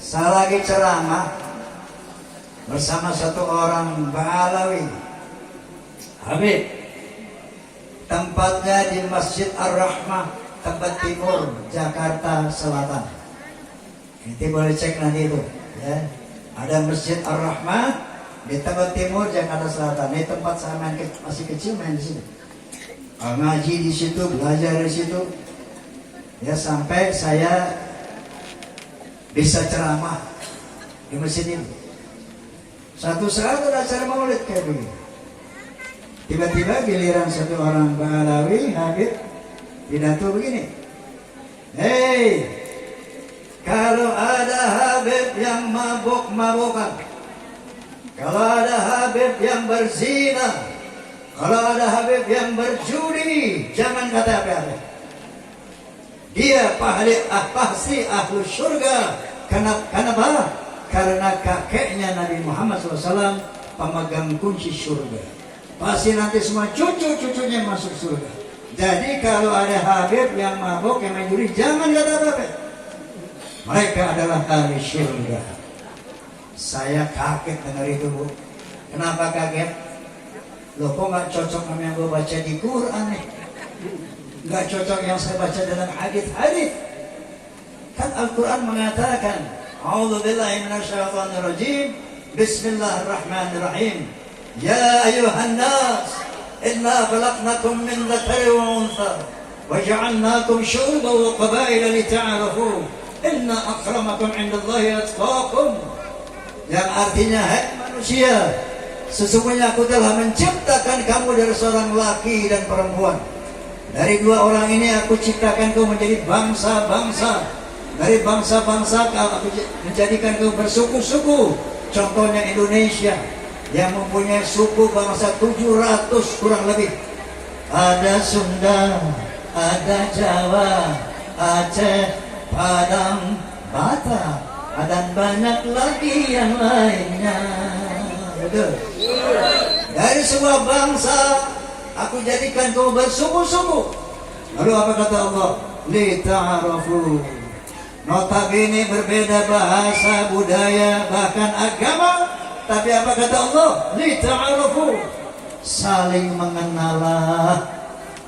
Saya lagi ceramah bersama satu orang Ba'alawi, Habib. Tempatnya di Masjid Ar-Rahmah, Tebet Timur, Jakarta Selatan. Nanti boleh cek nanti itu, ya. Ada Masjid Ar-Rahmah di Tebet Timur, Jakarta Selatan. Ini tempat saya masih kecil main di sini. Ngaji di situ, belajar di situ. Ya sampai saya bisa ceramah di masjid ini. Satu saat ada acara maulid kayak begini. Tiba-tiba giliran satu orang Ba'alawi, Habib, pidato begini. Hei, kalau ada Habib yang mabuk-mabukan, kalau ada Habib yang berzina, kalau ada Habib yang berjudi, jangan kata apa-apa. Dia pasti ahlu surga. Kenapa? Karena kakeknya Nabi Muhammad SAW pemegang kunci surga. Pasti nanti semua cucu-cucunya masuk surga. Jadi kalau ada Habib yang mabuk, yang mencuri, jangan kata apa-apa. Mereka adalah ahli surga. Saya kaget dengar itu, Bu. Kenapa kaget? Loh, kok gak cocok sama yang gue baca di Quran nih? Gak cocok yang saya baca dalam hadis-hadis. Kan Al-Quran mengatakan, A'udzubillahi minasyaitonirrajim, Bismillahirrahmanirrahim. Ya ayuhan nas, inna khalaqnakum min dzakari wa untha, wa ja'alnakum syu'uban wa qabaila lita'arafu. Inna akramakum 'indallahi atqakum. Yang artinya, hai manusia, sesungguhnya aku telah menciptakan kamu dari seorang laki dan perempuan. Dari dua orang ini aku ciptakan kau menjadi bangsa-bangsa. Dari bangsa-bangsa aku menjadikan kau bersuku-suku. Contohnya Indonesia yang mempunyai suku bangsa 700 kurang lebih. Ada Sunda, ada Jawa, Aceh, Padang, Batak, dan banyak lagi yang lainnya. Betul. Dari sebuah bangsa aku jadikan kau bersuku-suku. Lalu apa kata Allah? Lita'arafu. Notabene berbeda bahasa, budaya, bahkan agama. Tapi apa kata Allah? Lita'arafu. Saling mengenalah.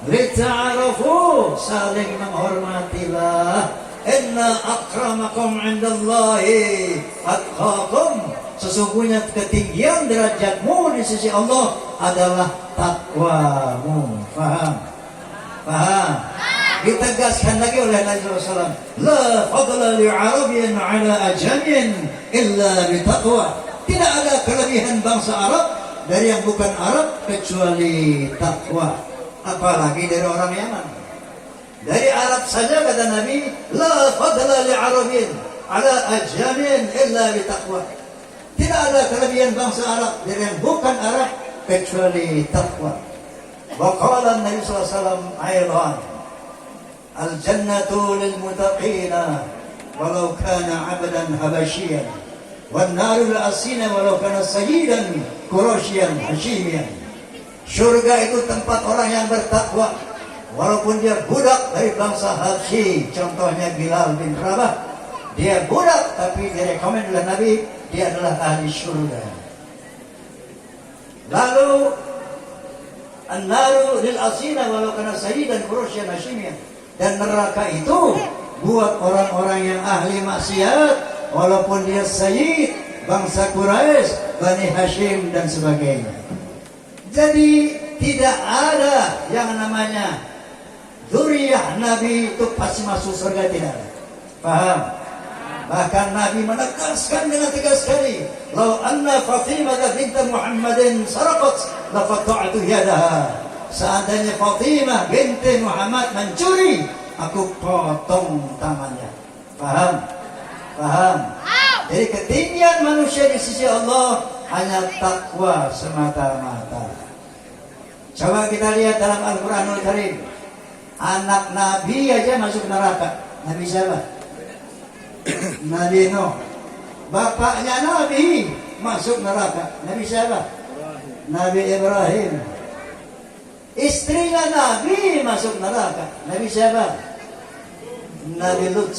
Lita'arafu. Saling menghormatilah. Inna akramakum 'indallahi atqakum. Sesungguhnya ketinggian derajatmu di sisi Allah adalah takwamu. Faham? Faham? Ditegaskan lagi oleh Nabi SAW. La fadla li'arabiyyin 'ala ajamiyyin illa bitaqwa. Tidak ada kelebihan bangsa Arab dari yang bukan Arab kecuali takwa. Apalagi dari orang Yaman. Dari Arab saja kata Nabi, la fadla li'arabiyyin 'ala ajamiyyin illa bitaqwa. Tidak ada kelebihan bangsa Arab dari yang bukan Arab kecuali takwa. Wa qala Nabi sallallahu alaihi wasallam aidan, al-jannatu lil muttaqina walau kana 'abdan habasyian wan naru lil asina walau kana sayyidan qurasyian hashimian. Surga itu tempat orang yang bertakwa walaupun dia budak dari bangsa Habsyi. Contohnya Bilal bin Rabah. Dia budak tapi direkomend oleh Nabi, dia adalah ahli surga. Lalu an-naru lil asina walau kana sayyidan qurasyian hashimian. Dan neraka itu buat orang-orang yang ahli maksiat walaupun dia sayyid, bangsa Quraisy, Bani Hashim dan sebagainya. Jadi tidak ada yang namanya zuriyah Nabi itu pasti masuk surga, tidak ada. Paham? Bahkan Nabi menegaskan dengan tegas sekali, "Lau anna Fatimah bint Muhammadin sarqat la qata'tu yadaha." Seandainya Fatimah binti Muhammad mencuri, aku potong tangannya. Paham? Paham? Jadi ketinggian manusia di sisi Allah hanya takwa semata-mata. Coba kita lihat dalam Al-Quranul Karim. Anak Nabi aja masuk neraka. Nabi siapa? Nabi Nuh. Bapaknya Nabi masuk neraka. Nabi siapa? Nabi Ibrahim. Istrinya Nabi masuk neraka. Nabi siapa? Nabi Lut.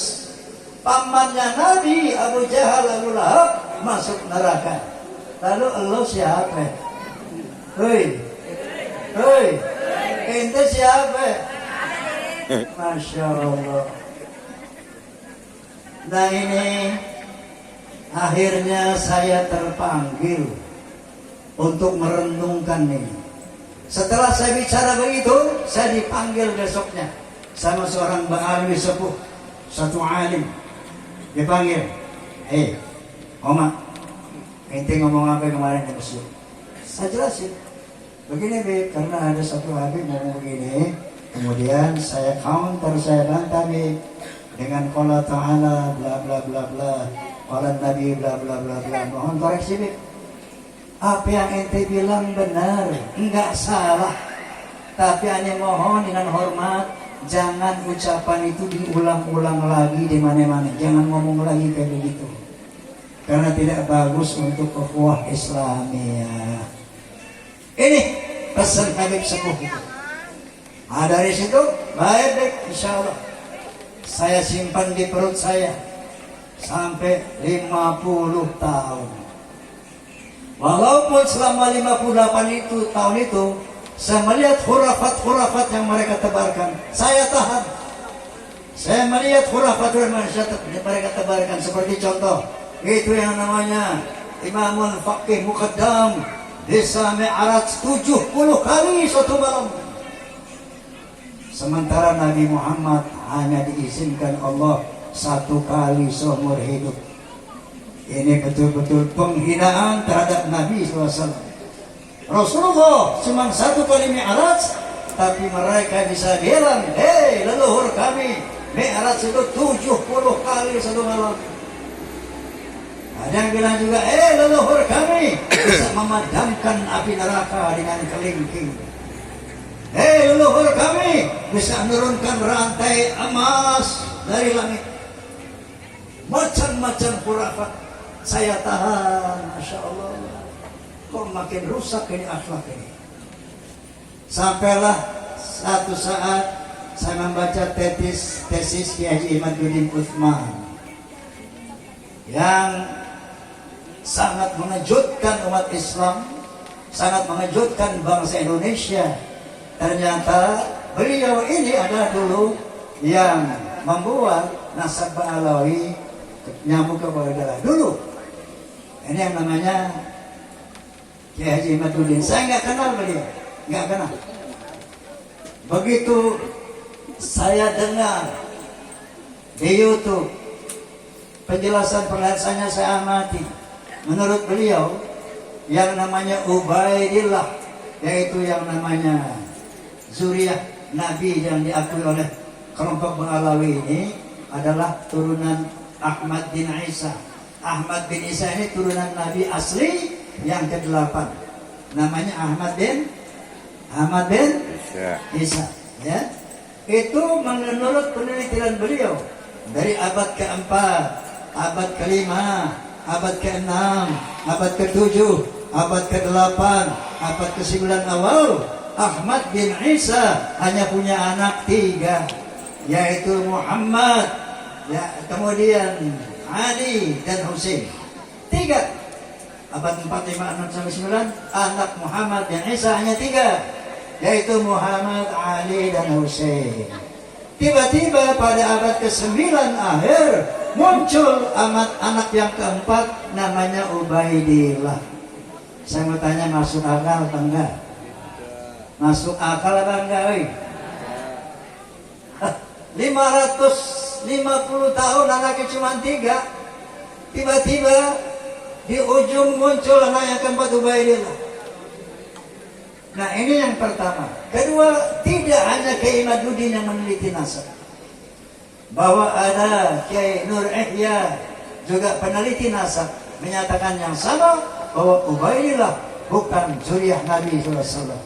pamannya Nabi Abu Jahal Abu Lahab masuk neraka. Lalu Allah siapa? Hei, hei, ente siapa? Masya Allah. Nah ini akhirnya saya terpanggil untuk merenungkan ini. Setelah saya bicara begitu, saya dipanggil besoknya sama seorang ba'alwi sepuh, satu alim. Dipanggil, Oma, ente ngomong apa kemarin di masjid? Saya jelasin, begini Beb, karena ada satu habib ngomong begini. Kemudian saya counter, saya bantah Beb dengan qala ta'ala bla bla bla bla, qala nabi bla bla bla bla. Mohon koreksi Beb. Apa yang ente bilang benar, enggak salah. Tapi ane mohon dengan hormat, jangan ucapan itu diulang-ulang lagi di mana-mana. Jangan ngomong lagi kayak begitu, karena tidak bagus untuk ukhuwah Islamiyah. Ini pesan Habib sepuh itu. Dari situ baik, insya Allah saya simpan di perut saya sampai 50 tahun. Walaupun selama 58 tahun itu saya melihat khurafat-khurafat yang mereka tebarkan, saya tahan. Saya melihat khurafat yang mereka tebarkan, seperti contoh itu yang namanya Imamul Faqih Muqaddam bisa mi'raj 70 kali satu malam. Sementara Nabi Muhammad hanya diizinkan Allah 1 kali seumur hidup. Ini betul-betul penghinaan terhadap Nabi SAW. Rasulullah cuma 1 kali mi'raj, tapi mereka bisa bilang, hei leluhur kami, mi'raj itu 70 kali satu malam. Ada yang bilang juga, leluhur kami bisa memadamkan api neraka dengan kelingking. Leluhur kami bisa menurunkan rantai emas dari langit. Macam-macam khurafat. Saya tahan, Masya Allah. Kok makin rusak ini akhlak ini. Sampailah satu saat saya membaca tesis Kiai Haji Imaduddin Utsman yang sangat mengejutkan umat Islam, sangat mengejutkan bangsa Indonesia. Ternyata beliau ini adalah dulu yang membuat nasab Alawi nyambung kepada darah dulu. Ini yang namanya Kiai Haji Imaduddin. Saya nggak kenal beliau, nggak kenal. Begitu saya dengar di YouTube penjelasannya, saya amati. Menurut beliau, yang namanya Ubaidillah, yaitu yang namanya zuriyah Nabi yang diakui oleh kelompok Ba'alawi ini adalah turunan Ahmad bin Isa. Ahmad bin Isa ini turunan Nabi asli yang ke-8. Namanya Ahmad bin Isa. Ya. Itu menurut penelitian beliau dari abad ke-4, abad ke-5, abad ke-6, abad ke-7, abad ke-8, abad ke-9 awal, Ahmad bin Isa hanya punya anak 3, yaitu Muhammad, ya, kemudian Ali dan Husain. 3. Abad 4, 5, 6 sampai 9, anak Muhammad bin Isa hanya 3, yaitu Muhammad, Ali dan Husain. Tiba-tiba pada abad ke-9 akhir muncul anak yang keempat namanya Ubaidillah. Saya mau tanya, masuk akal apa enggak? Masuk akal apa enggak? 550 tahun anaknya cuma 3. Tiba-tiba di ujung muncul anak yang keempat Ubaidillah. Nah ini yang pertama. Kedua, tidak hanya Kiai Imaduddin yang meneliti nasab, bahwa ada Kiai Nur Ihya juga peneliti nasab menyatakan yang sama, bahwa Ubaidillah bukan zuriyah Nabi SAW.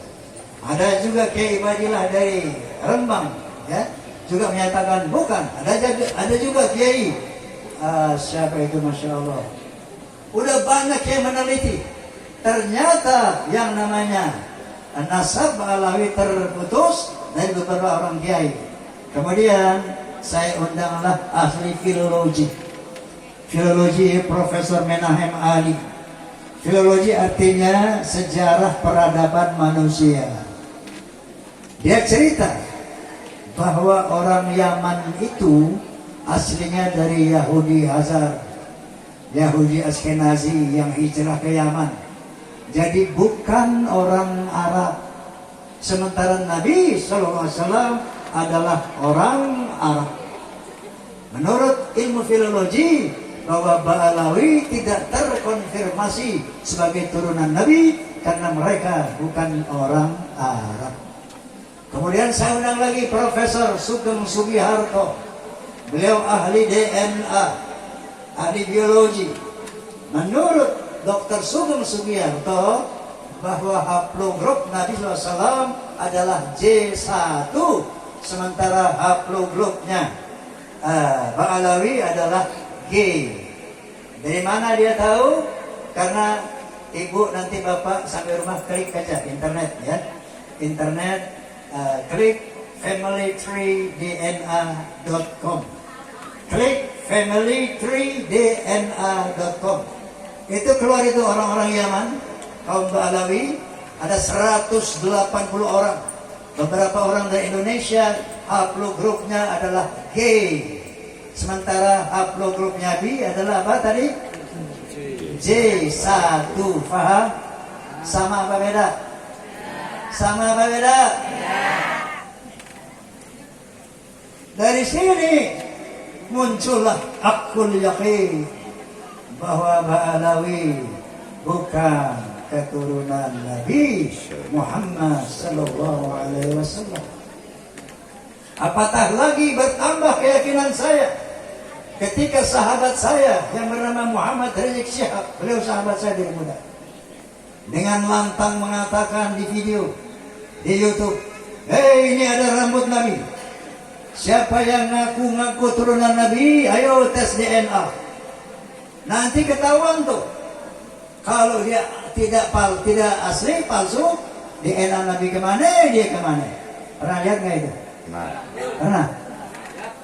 Ada juga Kiai Ibadillah dari Rembang, ya, juga menyatakan bukan. Ada juga Kiai siapa itu, Masya Allah, udah banyak yang meneliti. Ternyata yang namanya nasab Alawi terputus dari beberapa orang kiai. Kemudian saya undanglah ahli filologi. Filologi Profesor Menahem Ali. Filologi artinya sejarah peradaban manusia. Dia cerita bahwa orang Yaman itu aslinya dari Yahudi Hazar, Yahudi Askenazi yang hijrah ke Yaman. Jadi bukan orang Arab. Sementara Nabi SAW adalah orang Arab. Menurut ilmu filologi, bahwa Ba'alawi tidak terkonfirmasi sebagai turunan Nabi karena mereka bukan orang Arab. Kemudian saya undang lagi Profesor Sugeng Sugiharto. Beliau ahli DNA, ahli biologi. Menurut Dr. Sugeng Sugiharto, bahwa haplogrup Nabi SAW adalah J1, sementara haplogrupnya Ba'alawi adalah G. Dari mana dia tahu? Karena ibu nanti bapak sampai rumah klik aja internet ya, internet klik familytreedna.com, klik familytreedna.com. Itu keluar itu orang-orang Yaman, kaum Ba'alawi, ada 180 orang. Beberapa orang dari Indonesia, haplogrupnya adalah G. Sementara haplogrupnya B adalah apa tadi? J1. Paham? Sama apa beda? Sama apa beda? Dari sini muncullah akul yakin bahwa Ba'alawi bukan keturunan Nabi Muhammad sallallahu alaihi wasallam. Apatah lagi bertambah keyakinan saya ketika sahabat saya yang bernama Muhammad Rizik Syihab, beliau sahabat saya dari muda, dengan lantang mengatakan di video di YouTube, "Hei, ini ada rambut Nabi. Siapa yang ngaku-ngaku turunan Nabi, ayo tes DNA. Nanti ketahuan tuh. Kalau dia tidak asli, palsu, DNA Nabi kemana, dia kemana." Pernah lihat nggak itu? Pernah?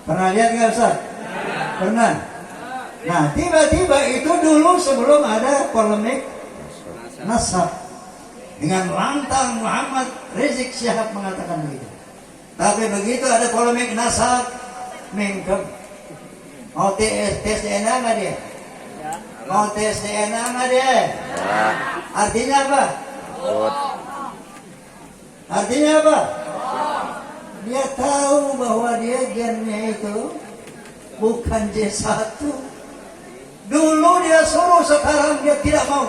Pernah lihat nggak Ustaz? Pernah? Nah, tiba-tiba itu dulu sebelum ada polemik nasab, dengan lantang Muhammad Rizik Syihab mengatakan begitu. Tapi begitu ada polemik nasab, mingkem. Mau tes DNA nggak dia? Mau tes DNA nggak dia? Artinya apa? Artinya apa? Dia tahu bahwa dia gennya itu bukan J1. Dulu dia suruh, sekarang dia tidak mau.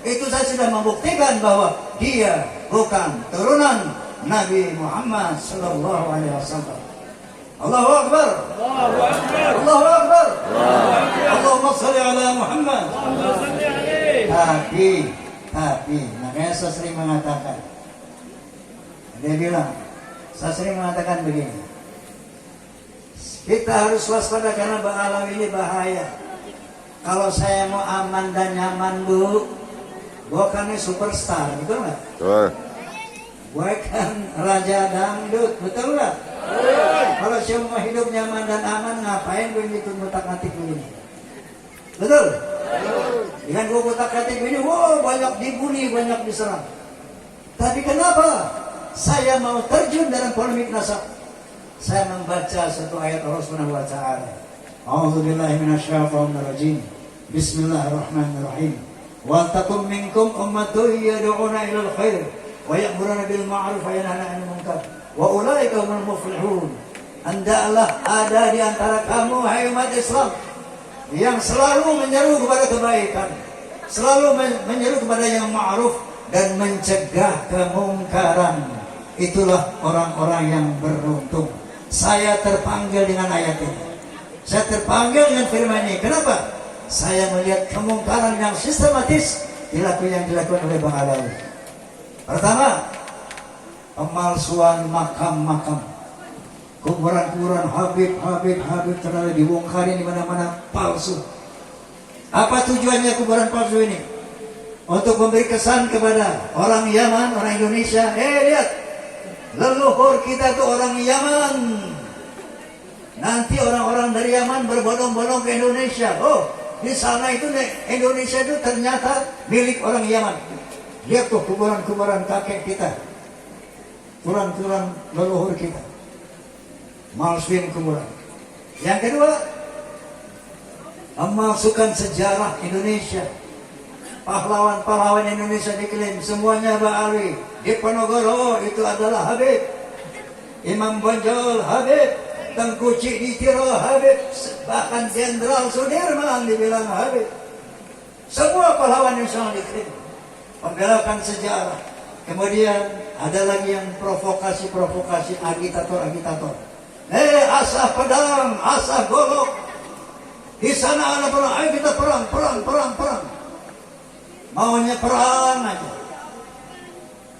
Itu saya sudah membuktikan bahwa dia bukan turunan Nabi Muhammad sallallahu alaihi wasallam. Allahu Akbar. Allahu Akbar. Allahu Akbar. Allahumma shalli ala Muhammad. Tapi makanya saya sering mengatakan, dia bilang, saya sering mengatakan begini, kita harus waspada karena Ba'alawi ini bahaya. Kalau saya mau aman dan nyaman, Bu, gue kan ini superstar, betul nggak? Betul. Gue kan raja dangdut, betul nggak? Kalau saya mau hidup nyaman dan aman, ngapain gue gitu ngutak-ngatik begini? Betul? Dengan gue ngutak-ngatik begini, wow, banyak dibully, banyak diserang. Tapi kenapa saya mau terjun dalam polemik nasab? Saya membaca satu ayat Allah Subhanahu wa taala. A'udzubillahi minasyaitonir rajim. Bismillahirrahmanirrahim. Wa takum minkum ummatun yad'una ilal khair wa ya'muruna bil ma'ruf wa yanhauna 'anil munkar wa ulaika humul muflihun. Hendaklah ada di antara kamu, hai umat Islam, yang selalu menyeru kepada kebaikan, selalu menyeru kepada yang ma'ruf dan mencegah kemungkaran. Itulah orang-orang yang beruntung. Saya terpanggil dengan ayat ini. Saya terpanggil dengan firman ini. Kenapa? Saya melihat kemungkaran yang sistematis dilakukan oleh Ba'alawi. Pertama, pemalsuan makam-makam, kuburan-kuburan Habib terlalu dibongkarin di mana-mana, palsu. Apa tujuannya kuburan palsu ini? Untuk memberi kesan kepada orang Yaman, orang Indonesia, lihat, leluhur kita itu orang Yaman. Nanti orang-orang dari Yaman berbondong-bondong ke Indonesia. Oh, di sana itu Indonesia itu ternyata milik orang Yaman. Lihat tuh kuburan-kuburan kakek kita, kuburan-kuburan leluhur kita, masukin kuburan. Yang kedua, memasukkan sejarah Indonesia. Pahlawan-pahlawan Indonesia diklaim semuanya Ba'alwi. Diponegoro itu adalah Habib. Imam Bonjol Habib. Tengku Cik Ditiro Habib. Bahkan Jenderal Sudirman dibilang Habib. Semua pahlawan Indonesia diklaim. Membelakan sejarah. Kemudian ada lagi yang provokasi-provokasi, agitator-agitator. Asah pedang, asah golok. Di sana ada perang, ayo kita perang. Maunya perang aja.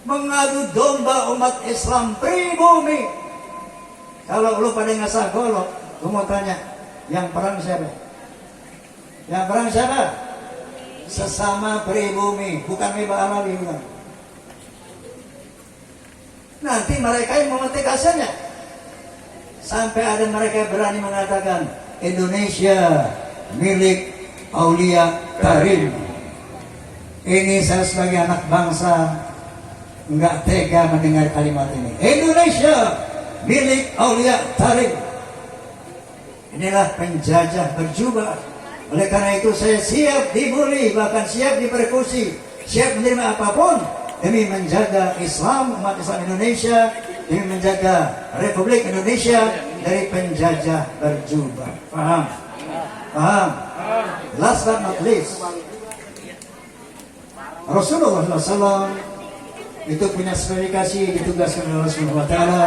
Mengadu domba umat Islam pribumi. Kalau lu pada ngasah golok, lu mau tanya, yang perang siapa? Yang perang siapa? Sesama pribumi, bukan Miba Alawi, bukan. Nanti mereka yang memetik hasilnya. Sampai ada mereka berani mengatakan Indonesia milik Aulia Karim. Ini saya sebagai anak bangsa nggak tega mendengar kalimat ini. Indonesia milik Aulia Karim. Inilah penjajah berjubah. Oleh karena itu saya siap dibully, bahkan siap dipersekusi, siap menerima apapun demi menjaga Islam, umat Islam Indonesia, demi menjaga Republik Indonesia dari penjajah berjubah. Paham? Paham? Last but not least, Rasulullah SAW itu punya spesifikasi ditugaskan oleh Allah Subhanahu wa Ta'ala,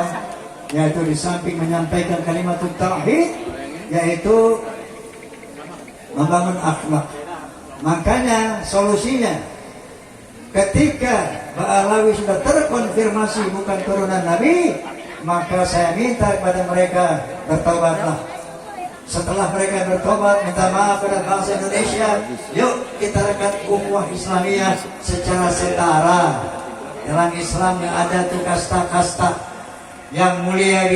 yaitu di samping menyampaikan kalimat tauhid, yaitu membangun akhlak. Makanya solusinya ketika Ba'alawi sudah terkonfirmasi bukan turunan Nabi, maka saya minta kepada mereka bertobatlah. Setelah mereka bertobat, minta maaf pada bangsa Indonesia. Yuk kita rekat ukhuwah Islamiyah secara setara. Dalam Islam yang ada tuh kasta-kasta yang mulia.